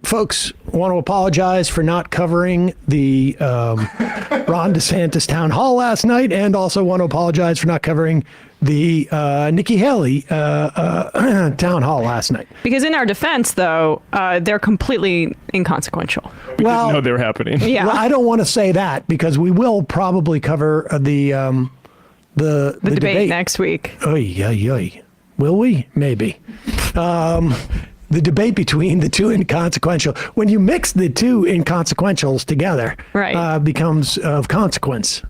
folks, want to apologize for not covering the Ron DeSantis town hall last night, and also want to apologize for not covering the Nikki Haley town hall last night. Because in our defense, though, they're completely inconsequential. We didn't know they were happening. Yeah. Well, I don't want to say that because we will probably cover the debate next week. Oy, oy, oy. Will we? Maybe. The debate between the two inconsequential. When you mix the two inconsequentials together, right, becomes of consequence.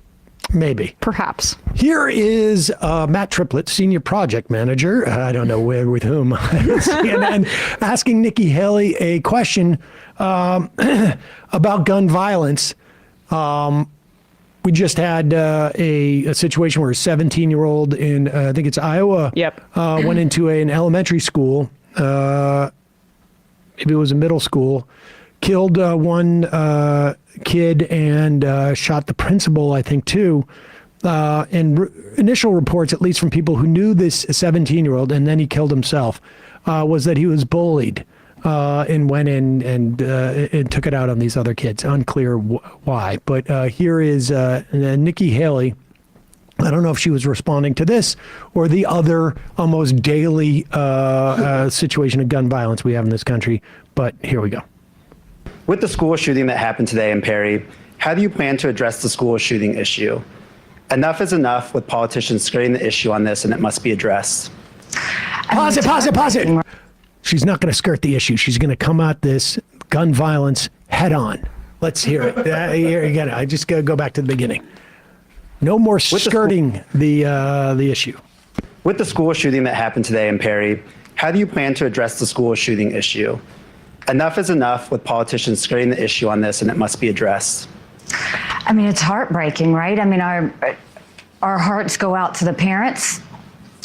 Maybe. Perhaps. Here is Matt Triplett, Senior Project Manager, I don't know with whom, CNN, asking Nikki Haley a question about gun violence. We just had a situation where a 17-year-old in, I think it's Iowa, went into an elementary school, maybe it was a middle school, killed one kid and shot the principal, I think, too. And initial reports, at least from people who knew this 17-year-old, and then he killed himself, was that he was bullied and went in and took it out on these other kids. Unclear why. But here is Nikki Haley. I don't know if she was responding to this or the other almost daily situation of gun violence we have in this country. But here we go. With the school shooting that happened today in Perry, how do you plan to address the school shooting issue? Enough is enough with politicians skirting the issue on this, and it must be addressed. Pause it. She's not going to skirt the issue. She's going to come at this gun violence head on. Let's hear it. Here again, I just got to go back to the beginning. No more skirting the issue. With the school shooting that happened today in Perry, how do you plan to address the school shooting issue? Enough is enough with politicians skirting the issue on this, and it must be addressed. I mean, it's heartbreaking, right? I mean, our hearts go out to the parents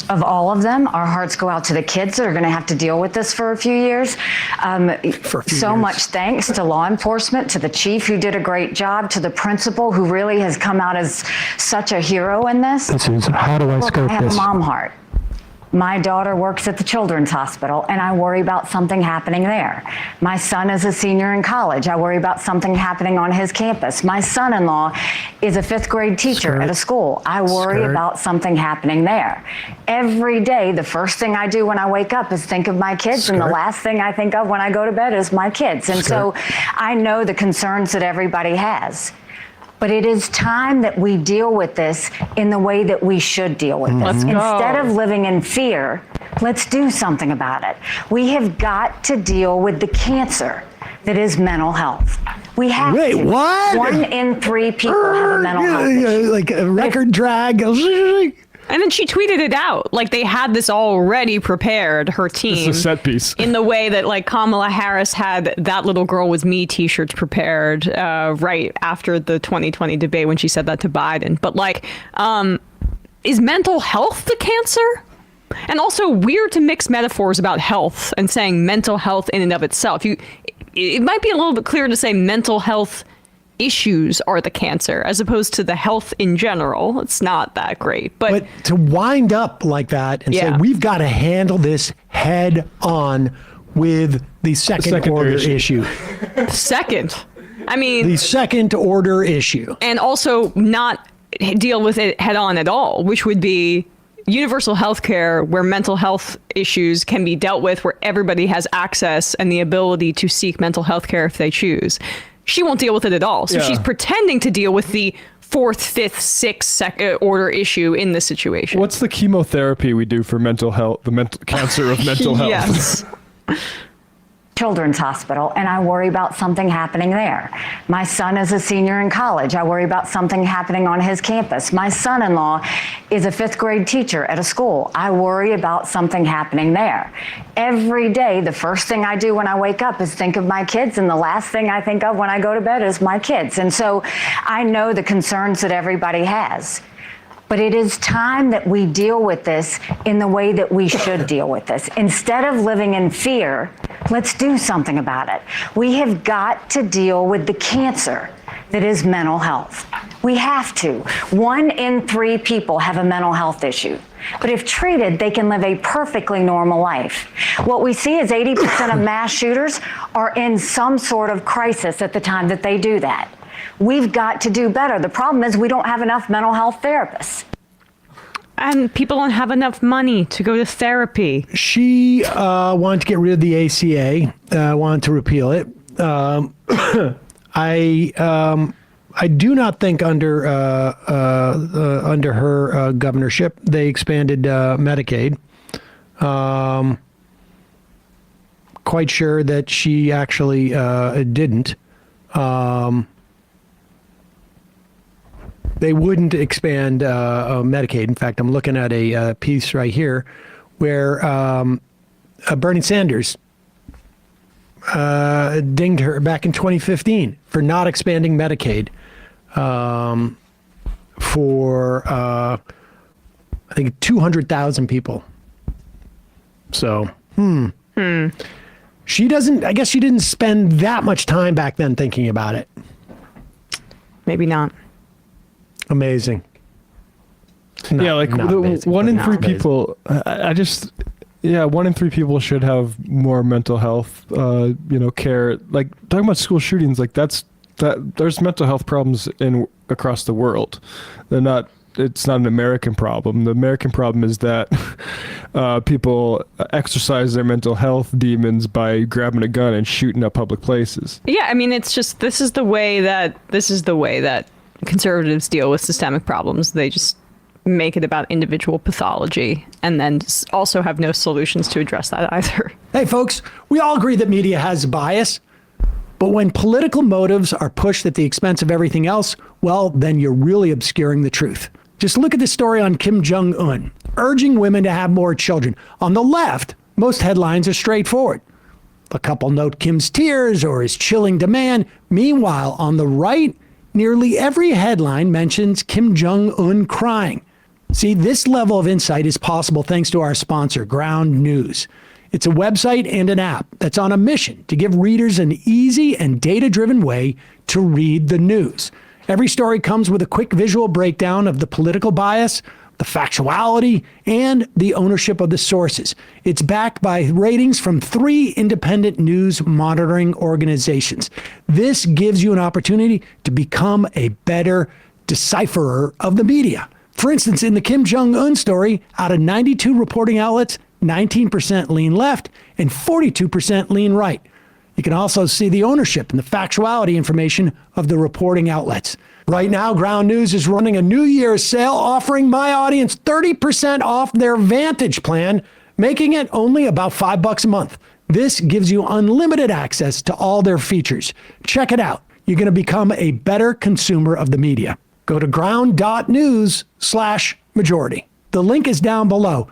of all of them. Our hearts go out to the kids that are going to have to deal with this for a few years. Much thanks to law enforcement, to the chief who did a great job, to the principal who really has come out as such a hero in this. How do I skirt I have this? a mom heart. My daughter works at the Children's Hospital, and I worry about something happening there. My son is a senior in college. I worry about something happening on his campus. My son-in-law is a fifth grade teacher at a school. I worry about something happening there. Every day, the first thing I do when I wake up is think of my kids, and the last thing I think of when I go to bed is my kids. And so I know the concerns that everybody has. But it is time that we deal with this in the way that we should deal with this. Instead of living in fear, let's do something about it. We have got to deal with the cancer that is mental health. We have Wait, to. what? 1 in 3 people have a mental health issue. Like a record drag. And then she tweeted it out. Like they had this already prepared, her team. This is a set piece. In the way that like Kamala Harris had That Little Girl Was Me t-shirts prepared right after the 2020 debate when she said that to Biden. But like, is mental health the cancer? And also weird to mix metaphors about health and saying mental health in and of itself. It might be a little bit clearer to say mental health issues are the cancer as opposed to the health in general. It's not that great. But to wind up like that and say we've got to handle this head on with the second order issue. Second. I mean, the second order issue. And also not deal with it head on at all, which would be universal health care where mental health issues can be dealt with, where everybody has access and the ability to seek mental health care if they choose. She won't deal with it at all. So she's pretending to deal with the 4th, 5th, 6th order issue in this situation. What's the chemotherapy we do for mental health, the cancer of mental health? Yes. Children's Hospital, and I worry about something happening there. My son is a senior in college. I worry about something happening on his campus. My son-in-law is a 5th grade teacher at a school. I worry about something happening there. Every day, the first thing I do when I wake up is think of my kids, and the last thing I think of when I go to bed is my kids. And so I know the concerns that everybody has. But it is time that we deal with this in the way that we should deal with this. Instead of living in fear, let's do something about it. We have got to deal with the cancer that is mental health. We have to. 1 in 3 people have a mental health issue. But if treated, they can live a perfectly normal life. What we see is 80% of mass shooters are in some sort of crisis at the time that they do that. We've got to do better. The problem is we don't have enough mental health therapists. And people don't have enough money to go to therapy. She wanted to get rid of the ACA, wanted to repeal it. I do not think under her governorship they expanded Medicaid. Quite sure that she actually didn't. They wouldn't expand Medicaid. In fact, I'm looking at a piece right here where Bernie Sanders dinged her back in 2015 for not expanding Medicaid for, I think, 200,000 people. So, She doesn't, I guess she didn't spend that much time back then thinking about it. Maybe not. Amazing. Yeah, like not amazing, one but in not three amazing. people. Yeah, 1 in 3 people should have more mental health, care. Like talking about school shootings, like there's mental health problems across the world. It's not an American problem. The American problem is that people exercise their mental health demons by grabbing a gun and shooting up public places. Yeah, I mean, it's just this is the way that conservatives deal with systemic problems. They just make it about individual pathology and then also have no solutions to address that either. Hey, folks, we all agree that media has bias, but when political motives are pushed at the expense of everything else, well, then you're really obscuring the truth. Just look at the story on Kim Jong-un, urging women to have more children. On the left, most headlines are straightforward. A couple note Kim's tears or his chilling demand. Meanwhile, on the right, nearly every headline mentions Kim Jong-un crying. See, this level of insight is possible thanks to our sponsor, Ground News. It's a website and an app that's on a mission to give readers an easy and data-driven way to read the news. Every story comes with a quick visual breakdown of the political bias, the factuality, and the ownership of the sources. It's backed by ratings from 3 independent news monitoring organizations. This gives you an opportunity to become a better decipherer of the media. For instance, in the Kim Jong-un story, out of 92 reporting outlets, 19% lean left and 42% lean right. You can also see the ownership and the factuality information of the reporting outlets. Right now, Ground News is running a New Year's sale offering my audience 30% off their Vantage plan, making it only about $5 a month. This gives you unlimited access to all their features. Check it out. You're going to become a better consumer of the media. Go to ground.news/majority. The link is down below.